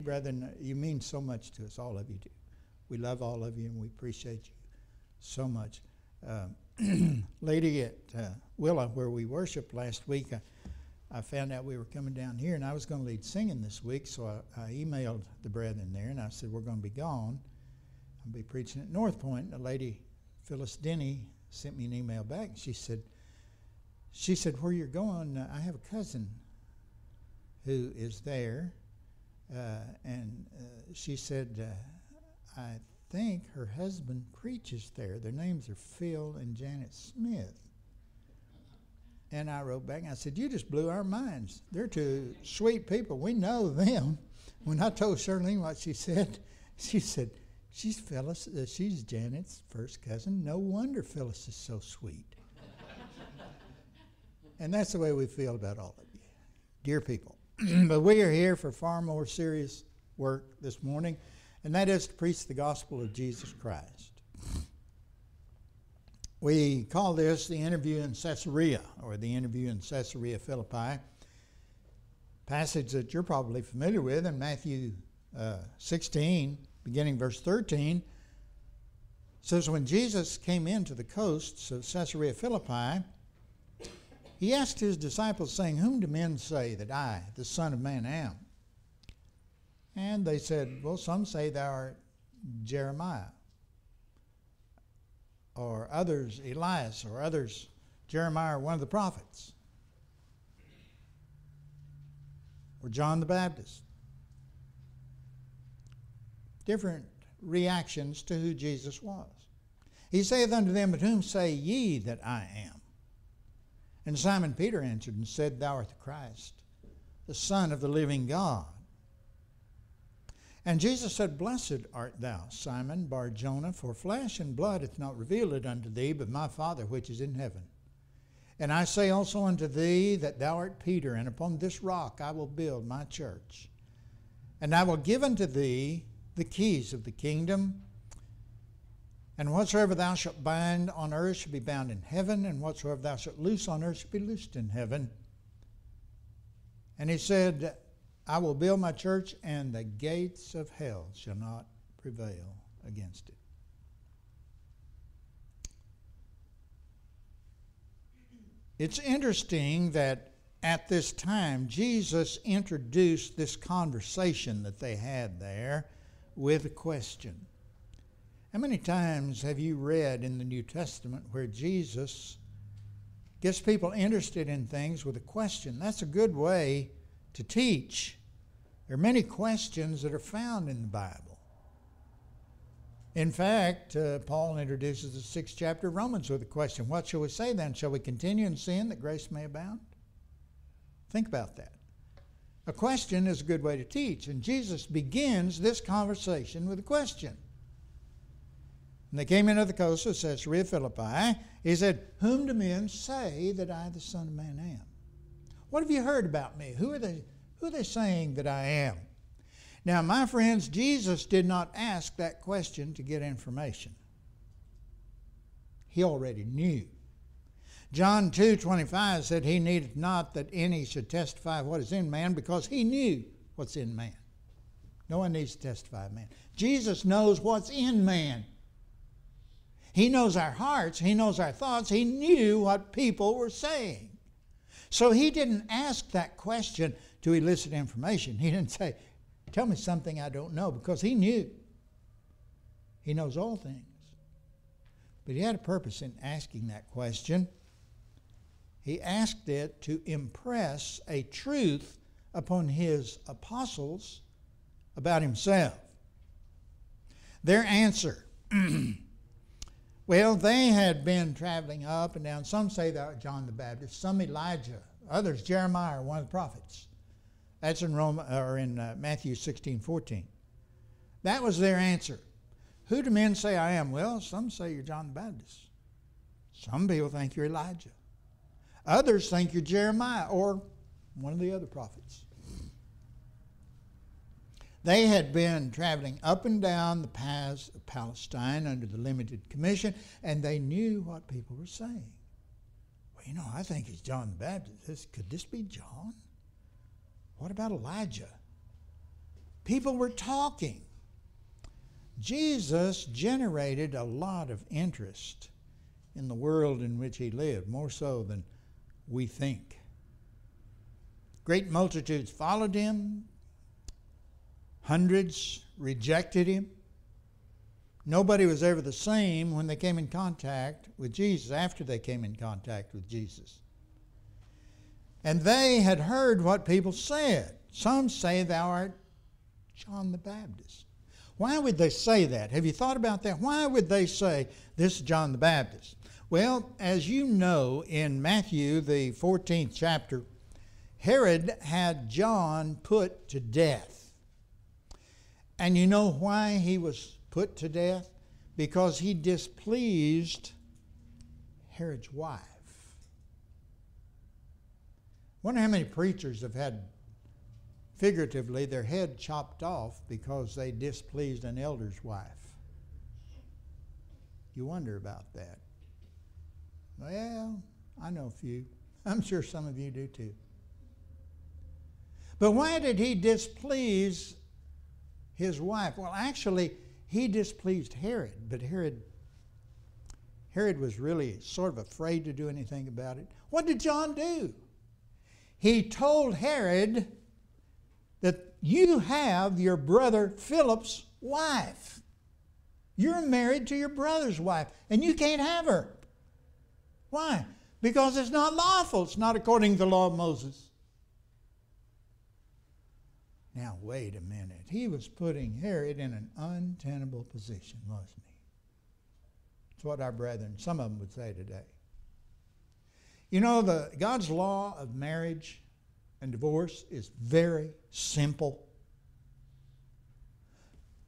Brethren, you mean so much to us, all of you do. We love all of you and we appreciate you so much. Lady at Willa, where we worshiped last week, I found out we were coming down here and I was going to lead singing this week, so I emailed the brethren there and I said, we're going to be gone. I'll be preaching at North Point. And the lady, Phyllis Denny, sent me an email back and she said, where you're going, I have a cousin who is there. And she said, I think her husband preaches there. Their names are Phil and Janet Smith. And I wrote back and I said, you just blew our minds. They're two sweet people. We know them. When I told Charlene what she said, she's Phyllis. She's Janet's first cousin. No wonder Phyllis is so sweet. And that's the way we feel about all of you, dear people. But we are here for far more serious work this morning, and that is to preach the gospel of Jesus Christ. We call this the Interview in Caesarea, or the Interview in Caesarea Philippi, passage that you're probably familiar with in Matthew 16, beginning verse 13. Says, when Jesus came into the coasts of Caesarea Philippi, he asked his disciples, saying, whom do men say that I, the Son of Man, am? And they said, well, some say thou art Jeremiah, or others Elias, or others Jeremiah, or one of the prophets, or John the Baptist. Different reactions to who Jesus was. He saith unto them, but whom say ye that I am? And Simon Peter answered and said, thou art the Christ, the Son of the living God. And Jesus said, blessed art thou, Simon Bar-Jonah, for flesh and blood hath not revealed it unto thee, but my Father which is in heaven. And I say also unto thee that thou art Peter, and upon this rock I will build my church. And I will give unto thee the keys of the kingdom. And whatsoever thou shalt bind on earth shall be bound in heaven, and whatsoever thou shalt loose on earth shall be loosed in heaven. And he said, I will build my church, and the gates of hell shall not prevail against it. It's interesting that at this time, Jesus introduced this conversation that they had there with a question. How many times have you read in the New Testament where Jesus gets people interested in things with a question? That's a good way to teach. There are many questions that are found in the Bible. In fact, Paul introduces the 6th chapter of Romans with a question. What shall we say then? Shall we continue in sin that grace may abound? Think about that. A question is a good way to teach, and Jesus begins this conversation with a question. And they came into the coast of Caesarea Philippi. He said, whom do men say that I, the Son of Man, am? What have you heard about me? Who are they saying that I am? Now, my friends, Jesus did not ask that question to get information. He already knew. John 2:25 said he needed not that any should testify what is in man, because he knew what's in man. No one needs to testify of man. Jesus knows what's in man. He knows our hearts. He knows our thoughts. He knew what people were saying. So he didn't ask that question to elicit information. He didn't say, tell me something I don't know, because he knew. He knows all things. But he had a purpose in asking that question. He asked it to impress a truth upon his apostles about himself. Their answer, well, they had been traveling up and down. Some say thou art John the Baptist, some Elijah, others Jeremiah, or one of the prophets. That's in Matthew 16:14. That was their answer. Who do men say I am? Well, some say you're John the Baptist. Some people think you're Elijah. Others think you're Jeremiah or one of the other prophets. They had been traveling up and down the paths of Palestine under the limited commission, and they knew what people were saying. Well, I think it's John the Baptist. Could this be John? What about Elijah? People were talking. Jesus generated a lot of interest in the world in which he lived, more so than we think. Great multitudes followed him. Hundreds rejected him. Nobody was ever the same when they came in contact with Jesus, after they came in contact with Jesus. And they had heard what people said. Some say thou art John the Baptist. Why would they say that? Have you thought about that? Why would they say this is John the Baptist? Well, as you know, in Matthew, the 14th chapter, Herod had John put to death. And you know why he was put to death? Because he displeased Herod's wife. Wonder how many preachers have had, figuratively, their head chopped off because they displeased an elder's wife. You wonder about that. Well, I know a few. I'm sure some of you do too. But why did he displease his wife? Well, actually, he displeased Herod, but Herod was really sort of afraid to do anything about it. What did John do? He told Herod that you have your brother Philip's wife. You're married to your brother's wife, and you can't have her. Why? Because it's not lawful. It's not according to the law of Moses. Now, wait a minute. He was putting Herod in an untenable position, wasn't he? That's what our brethren, some of them would say today. You know, God's law of marriage and divorce is very simple.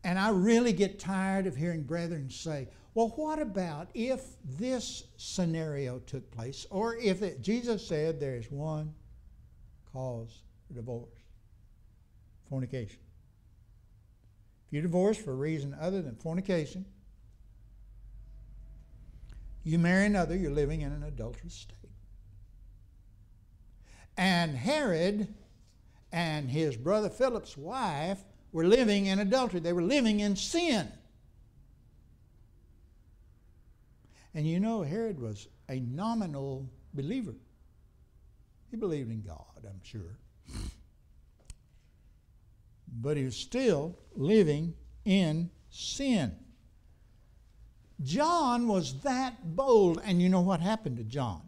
And I really get tired of hearing brethren say, well, what about if this scenario took place? Or if Jesus said there is one cause for divorce. Fornication. If you divorce for a reason other than fornication, you marry another, you're living in an adulterous state. And Herod and his brother Philip's wife were living in adultery. They were living in sin. And you know, Herod was a nominal believer. He believed in God, I'm sure. But he was still living in sin. John was that bold. And you know what happened to John?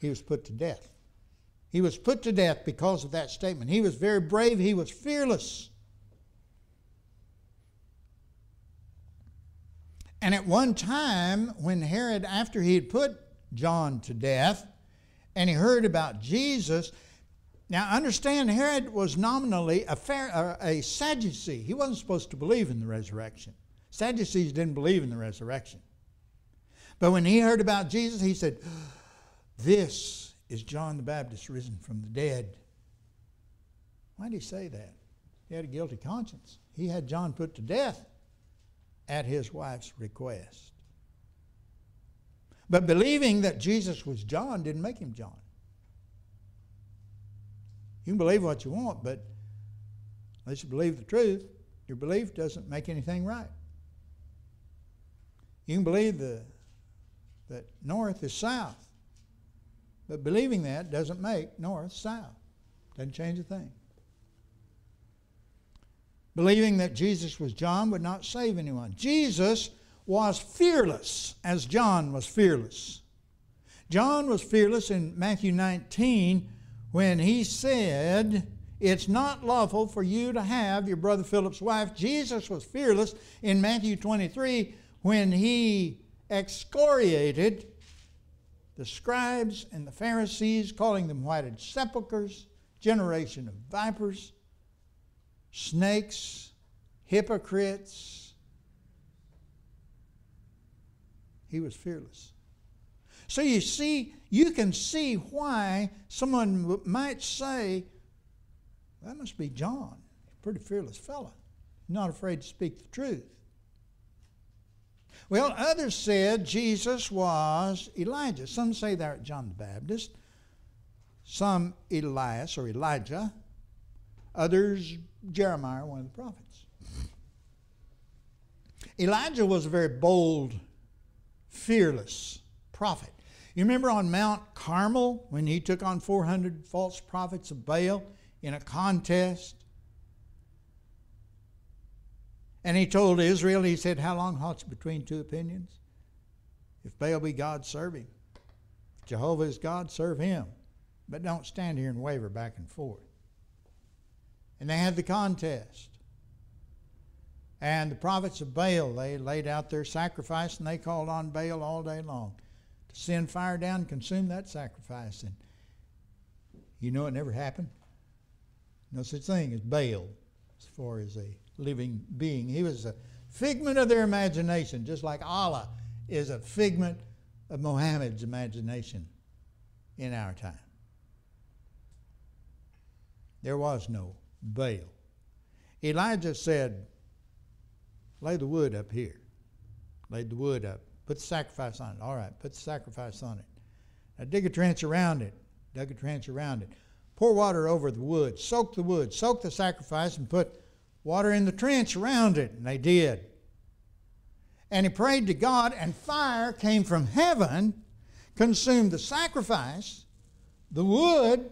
He was put to death. He was put to death because of that statement. He was very brave. He was fearless. And at one time, when Herod, after he had put John to death, and he heard about Jesus, now understand, Herod was nominally a Sadducee. He wasn't supposed to believe in the resurrection. Sadducees didn't believe in the resurrection. But when he heard about Jesus, he said, this is John the Baptist risen from the dead. Why did he say that? He had a guilty conscience. He had John put to death at his wife's request. But believing that Jesus was John didn't make him John. You can believe what you want, but unless you believe the truth, your belief doesn't make anything right. You can believe that north is south, but believing that doesn't make north south. Doesn't change a thing. Believing that Jesus was John would not save anyone. Jesus was fearless as John was fearless. John was fearless in Matthew 19 when he said, it's not lawful for you to have your brother Philip's wife. Jesus was fearless in Matthew 23 when he excoriated the scribes and the Pharisees, calling them whited sepulchres, generation of vipers, snakes, hypocrites. He was fearless. So you see, you can see why someone might say, that must be John. He's a pretty fearless fella. Not afraid to speak the truth. Well, others said Jesus was Elijah. Some say thou art John the Baptist. Some Elias or Elijah. Others Jeremiah, one of the prophets. Elijah was a very bold, fearless prophet. You remember on Mount Carmel when he took on 400 false prophets of Baal in a contest? And he told Israel, he said, how long halts between two opinions? If Baal be God, serve him. If Jehovah is God, serve him. But don't stand here and waver back and forth. And they had the contest. And the prophets of Baal, they laid out their sacrifice and they called on Baal all day long to send fire down and consume that sacrifice. And you know it never happened. No such thing as Baal as far as a living being. He was a figment of their imagination, just like Allah is a figment of Muhammad's imagination in our time. There was no Baal. Elijah said, lay the wood up here. Laid the wood up. Put the sacrifice on it. All right, put the sacrifice on it. Now dig a trench around it. Dug a trench around it. Pour water over the wood. Soak the wood. Soak the sacrifice and put water in the trench around it. And they did. And he prayed to God, and fire came from heaven, consumed the sacrifice, the wood,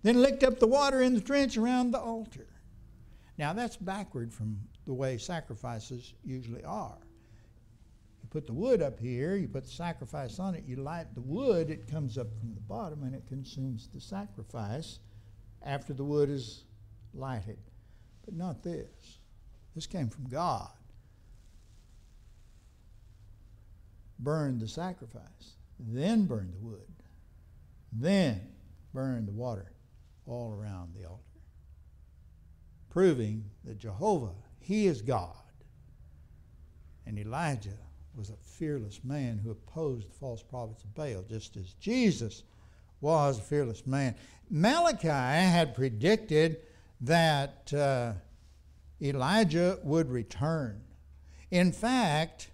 then licked up the water in the trench around the altar. Now that's backward from the way sacrifices usually are. You put the wood up here, you put the sacrifice on it, you light the wood, it comes up from the bottom and it consumes the sacrifice after the wood is lighted. But not this. This came from God. Burned the sacrifice, then burned the wood, then burned the water all around the altar, proving that Jehovah, he is God. And Elijah was a fearless man who opposed the false prophets of Baal, just as Jesus was a fearless man. Malachi had predicted that Elijah would return. In fact,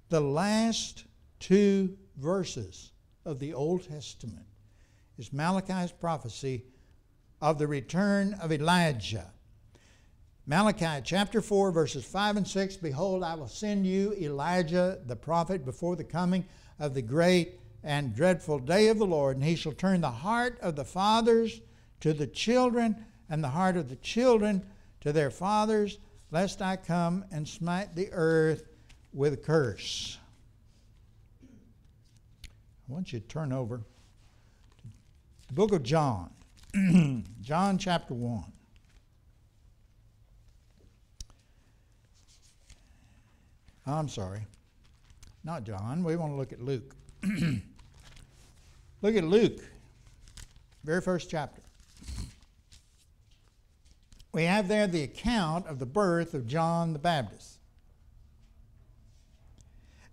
the last two verses of the Old Testament is Malachi's prophecy of the return of Elijah. Malachi chapter 4, verses 5 and 6, behold, I will send you Elijah the prophet before the coming of the great and dreadful day of the Lord, and he shall turn the heart of the fathers to the children, and the heart of the children to their fathers, lest I come and smite the earth with a curse. I want you to turn over to the book of John. John chapter 1. I'm sorry. Not John. We want to look at Luke. Look at Luke, very first chapter. We have there the account of the birth of John the Baptist.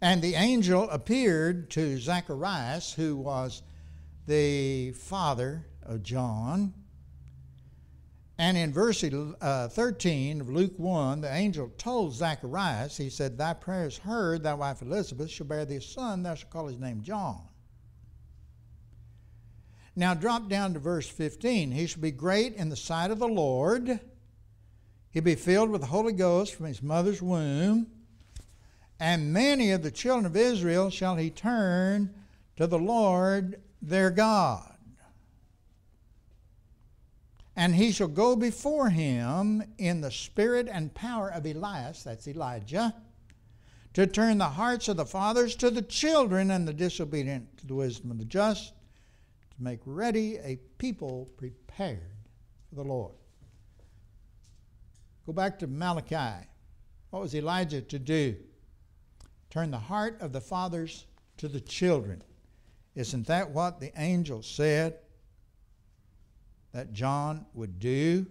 And the angel appeared to Zacharias, who was the father of John. And in verse 13 of Luke 1, the angel told Zacharias, he said, thy prayer is heard, thy wife Elizabeth shall bear thee a son, thou shalt call his name John. Now drop down to verse 15. He shall be great in the sight of the Lord. He'll be filled with the Holy Ghost from his mother's womb. And many of the children of Israel shall he turn to the Lord their God. And he shall go before him in the spirit and power of Elias, that's Elijah, to turn the hearts of the fathers to the children and the disobedient to the wisdom of the just, to make ready a people prepared for the Lord. Go back to Malachi. What was Elijah to do? Turn the heart of the fathers to the children. Isn't that what the angel said that John would do?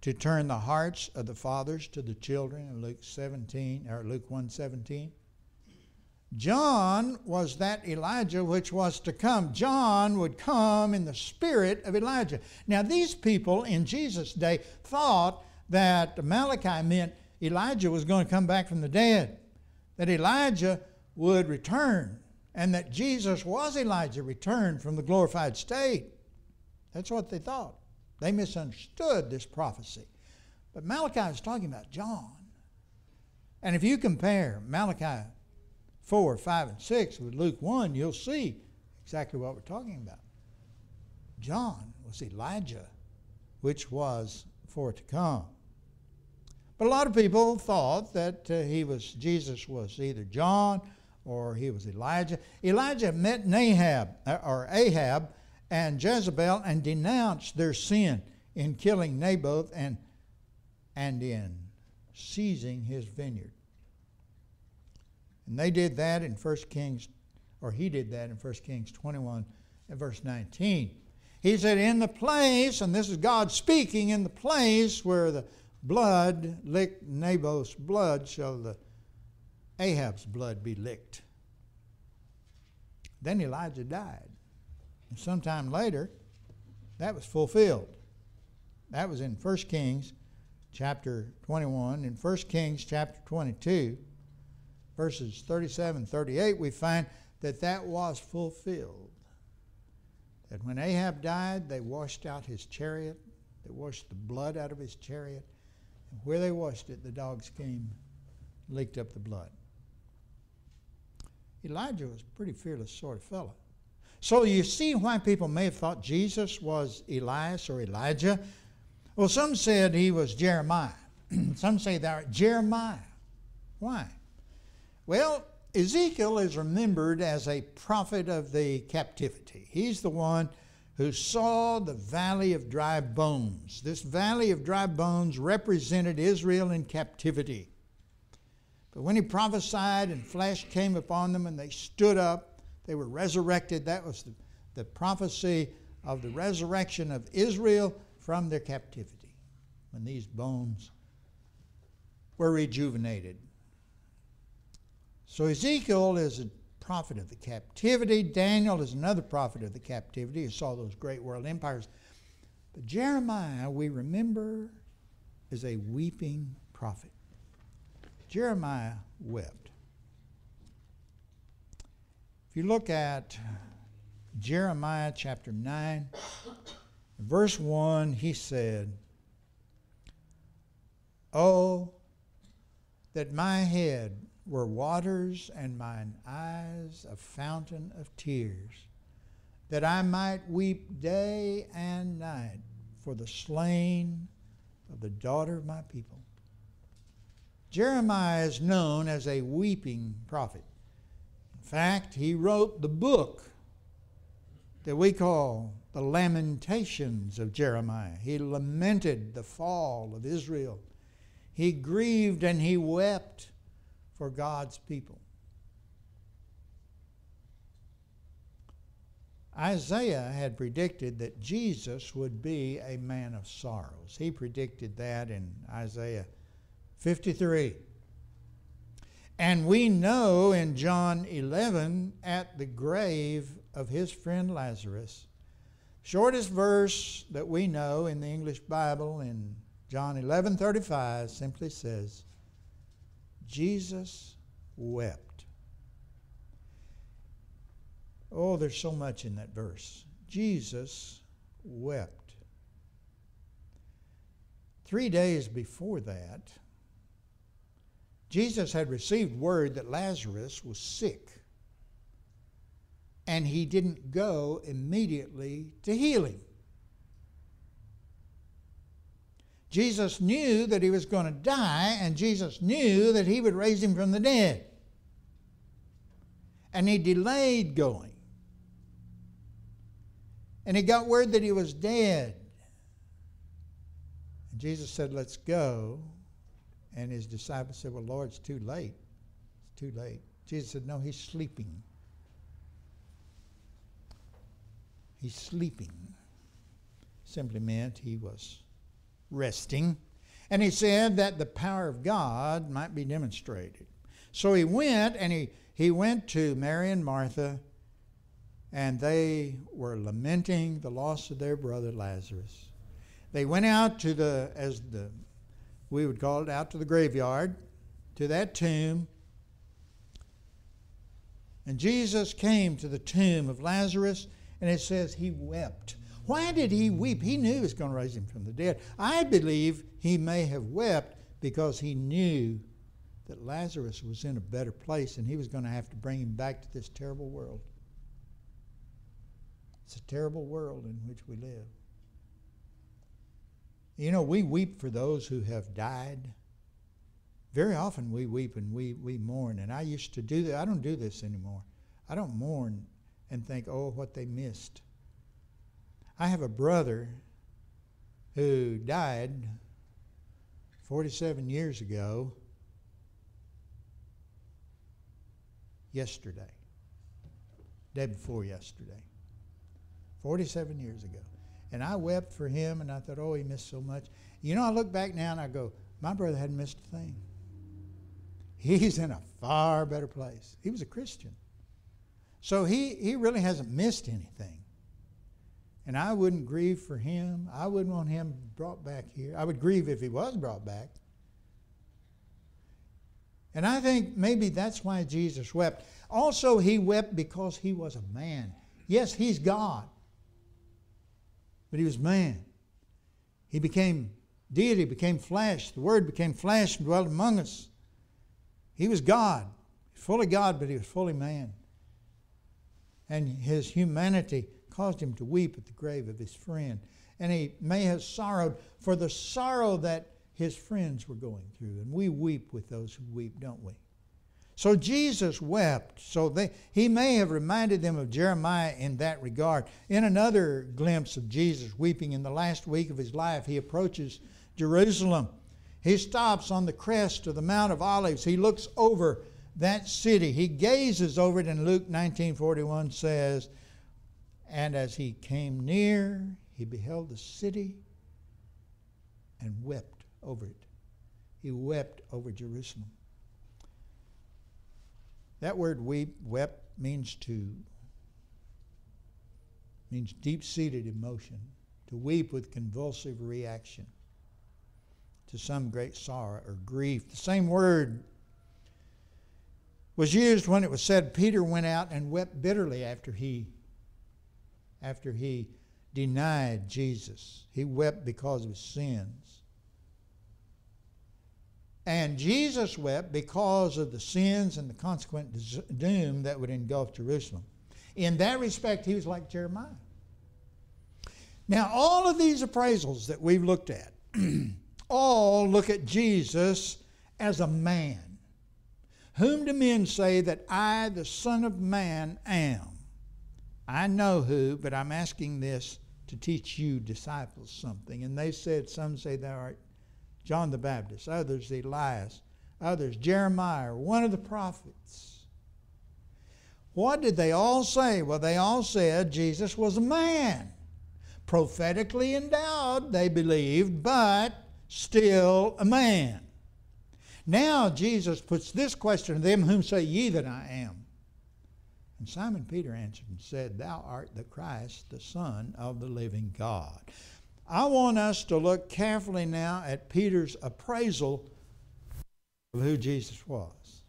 To turn the hearts of the fathers to the children in Luke 1:17. John was that Elijah which was to come. John would come in the spirit of Elijah. Now these people in Jesus' day thought that Malachi meant Elijah was going to come back from the dead, that Elijah would return, and that Jesus was Elijah returned from the glorified state. That's what they thought. They misunderstood this prophecy. But Malachi is talking about John. And if you compare Malachi 4, 5, and 6 with Luke 1, you'll see exactly what we're talking about. John was Elijah, which was for to come. But a lot of people thought that Jesus was either John or he was Elijah. Elijah met Ahab and Jezebel and denounced their sin in killing Naboth and in seizing his vineyard. And they did that in 1 Kings, or he did that in 1 Kings 21 and verse 19. He said, in the place, and this is God speaking, in the place where the blood licked Naboth's blood shall the Ahab's blood be licked. Then Elijah died. And sometime later, that was fulfilled. That was in 1 Kings chapter 21. In 1 Kings chapter 22, verses 37 and 38, we find that was fulfilled. That when Ahab died, they washed out his chariot. They washed the blood out of his chariot. And where they washed it, the dogs came, licked up the blood. Elijah was a pretty fearless sort of fellow. So you see why people may have thought Jesus was Elias or Elijah. Well, some said he was Jeremiah. Some say thou art Jeremiah. Why? Well, Ezekiel is remembered as a prophet of the captivity. He's the one who saw the valley of dry bones. This valley of dry bones represented Israel in captivity. But when he prophesied and flesh came upon them and they stood up, they were resurrected. That was the prophecy of the resurrection of Israel from their captivity, when these bones were rejuvenated. So Ezekiel is a prophet of the captivity. Daniel is another prophet of the captivity who saw those great world empires. But Jeremiah, we remember, is a weeping prophet. Jeremiah wept. If you look at Jeremiah chapter 9, verse 1, he said, "Oh, that my head were waters and mine eyes a fountain of tears, that I might weep day and night for the slain of the daughter of my people." Jeremiah is known as a weeping prophet. In fact, he wrote the book that we call the Lamentations of Jeremiah. He lamented the fall of Israel. He grieved and he wept for God's people. Isaiah had predicted that Jesus would be a man of sorrows. He predicted that in Isaiah 53. And we know in John 11, at the grave of his friend Lazarus, shortest verse that we know in the English Bible in John 11:35 simply says, Jesus wept. Oh, there's so much in that verse. Jesus wept. 3 days before that, Jesus had received word that Lazarus was sick, and he didn't go immediately to heal him. Jesus knew that he was going to die, and Jesus knew that he would raise him from the dead. And he delayed going. And he got word that he was dead. And Jesus said, "Let's go." And his disciples said, "Well, Lord, it's too late. It's too late." Jesus said, "No, he's sleeping. He's sleeping." Simply meant he was resting. And he said that the power of God might be demonstrated. So he went, and he went to Mary and Martha, and they were lamenting the loss of their brother Lazarus. They went out to we would call it, out to the graveyard, to that tomb. And Jesus came to the tomb of Lazarus, and it says he wept. Why did he weep? He knew he was going to raise him from the dead. I believe he may have wept because he knew that Lazarus was in a better place and he was going to have to bring him back to this terrible world. It's a terrible world in which we live. You know, we weep for those who have died. Very often we weep and we mourn. And I used to do that. I don't do this anymore. I don't mourn and think, oh, what they missed. I have a brother who died 47 years ago yesterday. Day before yesterday. 47 years ago. And I wept for him, and I thought, oh, he missed so much. You know, I look back now and I go, my brother hadn't missed a thing. He's in a far better place. He was a Christian. So he really hasn't missed anything. And I wouldn't grieve for him. I wouldn't want him brought back here. I would grieve if he was brought back. And I think maybe that's why Jesus wept. Also, he wept because he was a man. Yes, he's God. But he was man. He became deity, became flesh. The Word became flesh and dwelt among us. He was God. Fully God, but he was fully man. And his humanity caused him to weep at the grave of his friend. And he may have sorrowed for the sorrow that his friends were going through. And we weep with those who weep, don't we? So Jesus wept. So he may have reminded them of Jeremiah in that regard. In another glimpse of Jesus weeping in the last week of his life, he approaches Jerusalem. He stops on the crest of the Mount of Olives. He looks over that city. He gazes over it, and Luke 19:41 says, and as he came near, he beheld the city and wept over it. He wept over Jerusalem. That word wept means deep-seated emotion, to weep with convulsive reaction to some great sorrow or grief. The same word was used when it was said Peter went out and wept bitterly after he denied Jesus. He wept because of his sins. And Jesus wept because of the sins and the consequent doom that would engulf Jerusalem. In that respect, he was like Jeremiah. Now, all of these appraisals that we've looked at all look at Jesus as a man. Whom do men say that I, the Son of Man, am? I know who, but I'm asking this to teach you disciples something. And they said, some say thou art John the Baptist, others Elias, others Jeremiah, or one of the prophets. What did they all say? Well, they all said Jesus was a man. Prophetically endowed, they believed, but still a man. Now Jesus puts this question to them, whom say ye that I am? And Simon Peter answered and said, thou art the Christ, the Son of the living God. I want us to look carefully now at Peter's appraisal of who Jesus was.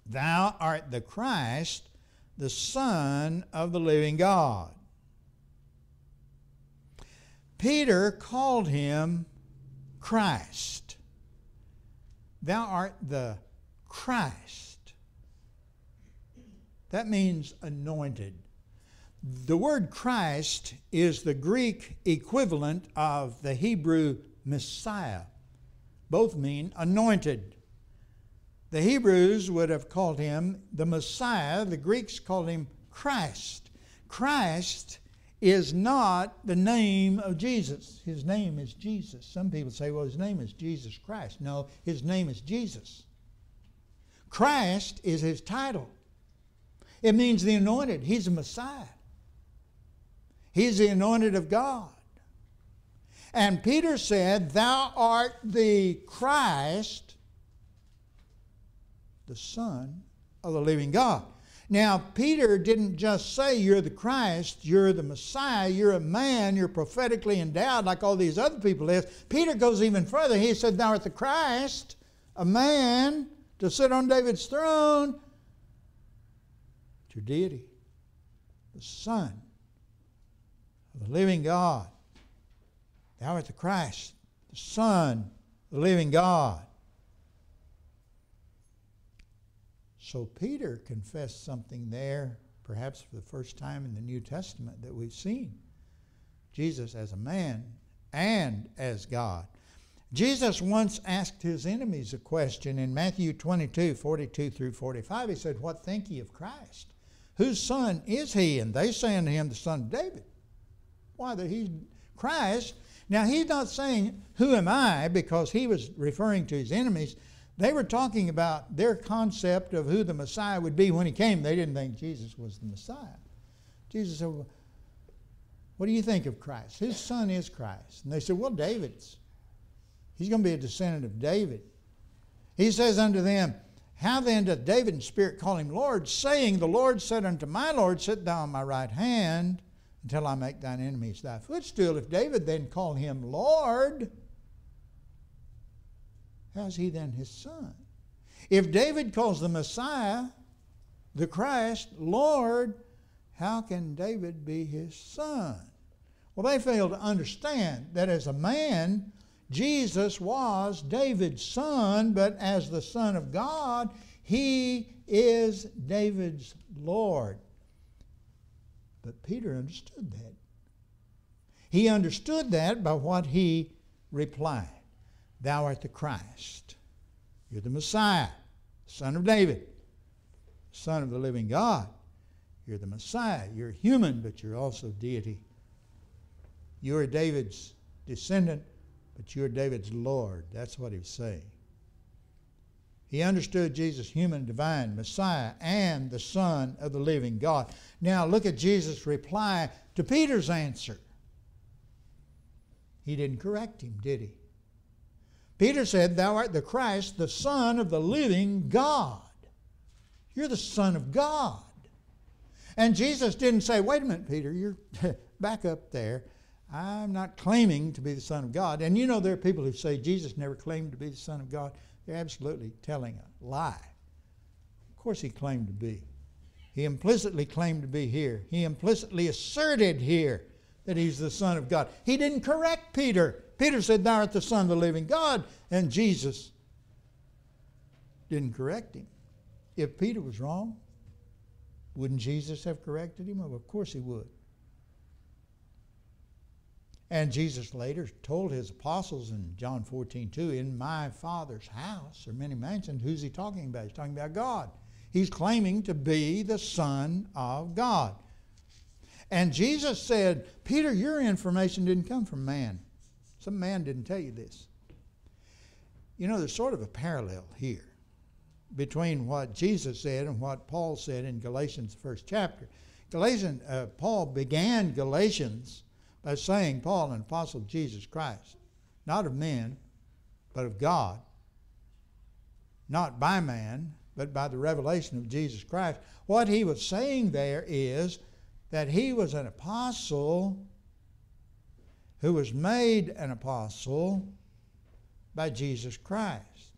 Thou art the Christ, the Son of the living God. Peter called him Christ. Thou art the Christ. That means anointed. The word Christ is the Greek equivalent of the Hebrew Messiah. Both mean anointed. The Hebrews would have called him the Messiah. The Greeks called him Christ. Christ is not the name of Jesus. His name is Jesus. Some people say, well, his name is Jesus Christ. No, his name is Jesus. Christ is his title. It means the anointed. He's a Messiah. He's the anointed of God. And Peter said, thou art the Christ, the Son of the living God. Now, Peter didn't just say you're the Christ, you're the Messiah, you're a man, you're prophetically endowed like all these other people is. Peter goes even further. He said, thou art the Christ, a man to sit on David's throne, your deity, the Son of the living God. Thou art the Christ, the Son of the living God. So Peter confessed something there, perhaps for the first time in the New Testament that we've seen. Jesus as a man and as God. Jesus once asked his enemies a question in Matthew 22:42 through 45. He said, "What think ye of Christ? Whose son is he?" And they say unto him, "The son of David." Why, that he's Christ. Now, he's not saying, "Who am I?" because he was referring to his enemies. They were talking about their concept of who the Messiah would be when he came. They didn't think Jesus was the Messiah. Jesus said, "Well, what do you think of Christ? Whose son is Christ?" And they said, "Well, David's. He's going to be a descendant of David." He says unto them, "How then doth David in spirit call him Lord, saying, The Lord said unto my Lord, Sit thou on my right hand, until I make thine enemies thy footstool." If David then called him Lord, how is he then his son? If David calls the Messiah, the Christ, Lord, how can David be his son? Well, they fail to understand that as a man, Jesus was David's son, but as the Son of God, he is David's Lord. But Peter understood that. He understood that by what he replied. "Thou art the Christ. You're the Messiah, Son of David, Son of the living God. You're the Messiah. You're human, but you're also deity. You're David's descendant, but you're David's Lord." That's what he was saying. He understood Jesus, human, divine, Messiah, and the Son of the living God. Now look at Jesus' reply to Peter's answer. He didn't correct him, did he? Peter said, "Thou art the Christ, the Son of the living God." You're the Son of God. And Jesus didn't say, "Wait a minute, Peter, you're back up there. I'm not claiming to be the Son of God." And you know there are people who say Jesus never claimed to be the Son of God. They're absolutely telling a lie. Of course he claimed to be. He implicitly claimed to be here. He implicitly asserted here that he's the Son of God. He didn't correct Peter. Peter said, "Thou art the Son of the living God." And Jesus didn't correct him. If Peter was wrong, wouldn't Jesus have corrected him? Well, of course he would. And Jesus later told his apostles in John 14:2, "In my Father's house are many mansions." Who's he talking about? He's talking about God. He's claiming to be the Son of God. And Jesus said, "Peter, your information didn't come from man. Some man didn't tell you this." You know, there's sort of a parallel here between what Jesus said and what Paul said in Galatians, the first chapter. Paul began Galatians by saying, "Paul, an apostle of Jesus Christ, not of men, but of God, not by man, but by the revelation of Jesus Christ." What he was saying there is that he was an apostle who was made an apostle by Jesus Christ.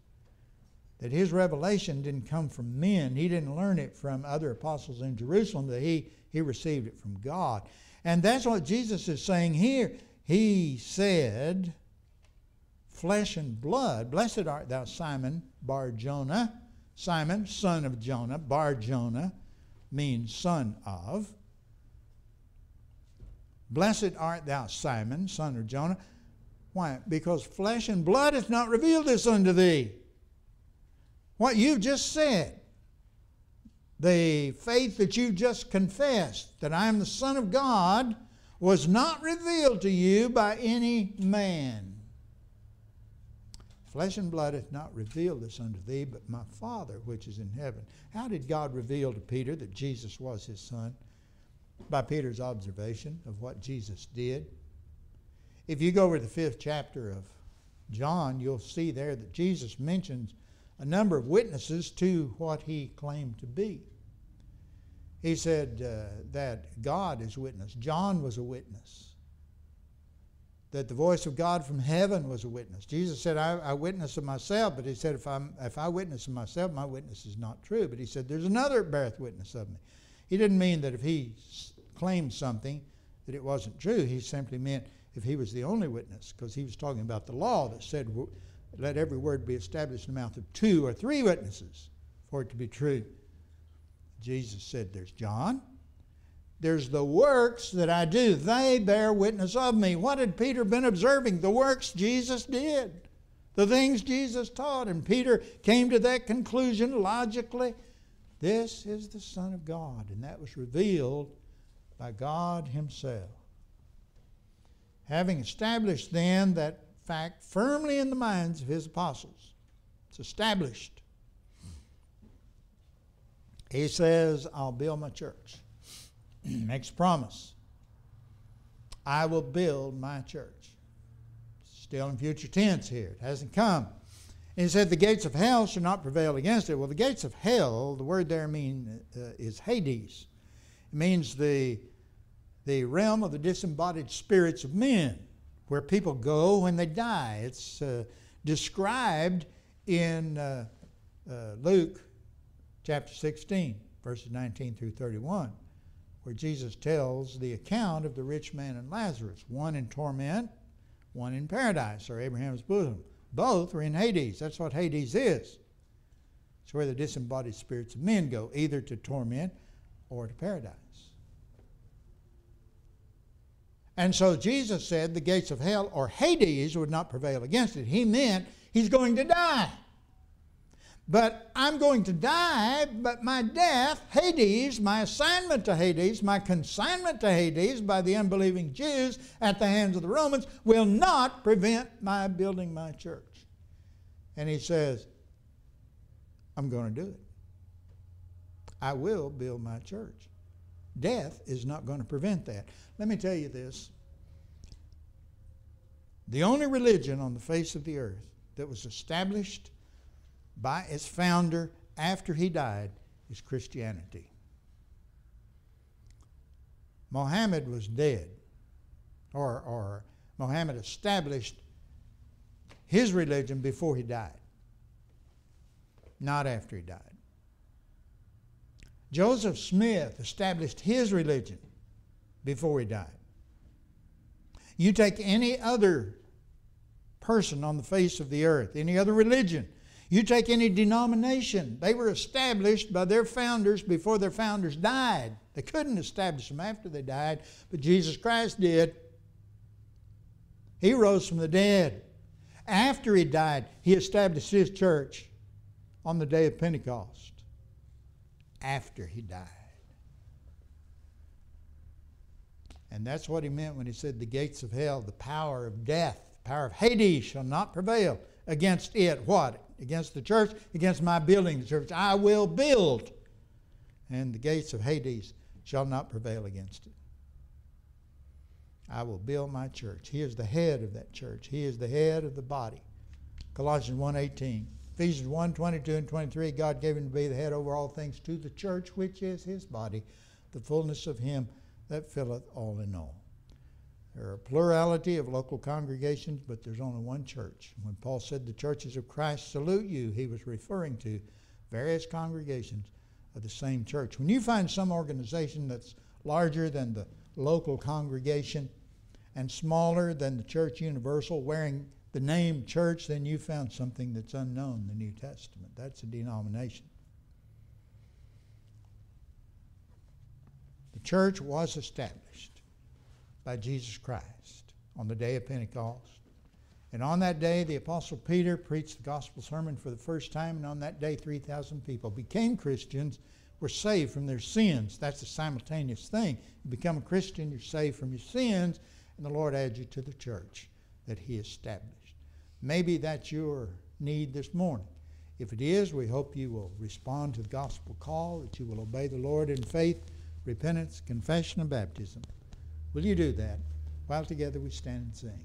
That his revelation didn't come from men. He didn't learn it from other apostles in Jerusalem, that he received it from God. And that's what Jesus is saying here. He said, "Flesh and blood, blessed art thou, Simon Bar-Jonah." Simon, son of Jonah. Bar-Jonah means son of. "Blessed art thou, Simon, son of Jonah." Why? Because flesh and blood hath not revealed this unto thee. What you've just said, the faith that you just confessed, that I am the Son of God, was not revealed to you by any man. "Flesh and blood hath not revealed this unto thee, but my Father which is in heaven." How did God reveal to Peter that Jesus was his son? By Peter's observation of what Jesus did. If you go over to the 5th chapter of John, you'll see there that Jesus mentions a number of witnesses to what he claimed to be. He said that God is witness. John was a witness. That the voice of God from heaven was a witness. Jesus said, I witness of myself, but he said, if I witness of myself, my witness is not true. But he said, there's another that beareth witness of me. He didn't mean that if he claimed something, that it wasn't true. He simply meant if he was the only witness, because he was talking about the law that said, let every word be established in the mouth of 2 or 3 witnesses for it to be true. Jesus said, there's John. There's the works that I do. They bear witness of me. What had Peter been observing? The works Jesus did. The things Jesus taught. And Peter came to that conclusion logically. This is the Son of God. And that was revealed by God himself. Having established then that fact firmly in the minds of his apostles. It's established. He says, I'll build my church. Makes a promise. I will build my church. Still in future tense here. It hasn't come. And he said the gates of hell shall not prevail against it. Well, the gates of hell, the word there is Hades. It means the realm of the disembodied spirits of men, where people go when they die. It's described in Luke chapter 16, verses 19 through 31. Where Jesus tells the account of the rich man and Lazarus, one in torment, one in paradise, or Abraham's bosom. Both are in Hades. That's what Hades is. It's where the disembodied spirits of men go, either to torment or to paradise. And so Jesus said the gates of hell, or Hades, would not prevail against it. He meant he's going to die. But I'm going to die, but my death, Hades, my assignment to Hades, my consignment to Hades by the unbelieving Jews at the hands of the Romans will not prevent my building my church. And he says, I'm going to do it. I will build my church. Death is not going to prevent that. Let me tell you this. The only religion on the face of the earth that was established by its founder after he died is Christianity. Muhammad was dead, or Muhammad established his religion before he died, not after he died. Joseph Smith established his religion before he died. You take any other person on the face of the earth, any other religion, you take any denomination, they were established by their founders before their founders died. They couldn't establish them after they died, but Jesus Christ did. He rose from the dead. After he died, he established his church on the day of Pentecost. After he died. And that's what he meant when he said the gates of hell, the power of death, the power of Hades shall not prevail against it. What? Against the church, against my building the church. I will build. And the gates of Hades shall not prevail against it. I will build my church. He is the head of that church. He is the head of the body. Colossians 1:18. Ephesians 1:22 and 23. God gave him to be the head over all things to the church, which is his body, the fullness of him that filleth all in all. There are a plurality of local congregations, but there's only one church. When Paul said the churches of Christ salute you, he was referring to various congregations of the same church. When you find some organization that's larger than the local congregation and smaller than the church universal wearing the name church, then you found something that's unknown in the New Testament. That's a denomination. The church was established by Jesus Christ on the day of Pentecost. And on that day, the Apostle Peter preached the gospel sermon for the first time, and on that day, 3,000 people became Christians, were saved from their sins. That's a simultaneous thing. You become a Christian, you're saved from your sins, and the Lord adds you to the church that he established. Maybe that's your need this morning. If it is, we hope you will respond to the gospel call, that you will obey the Lord in faith, repentance, confession, and baptism. Will you do that? While together we stand and sing.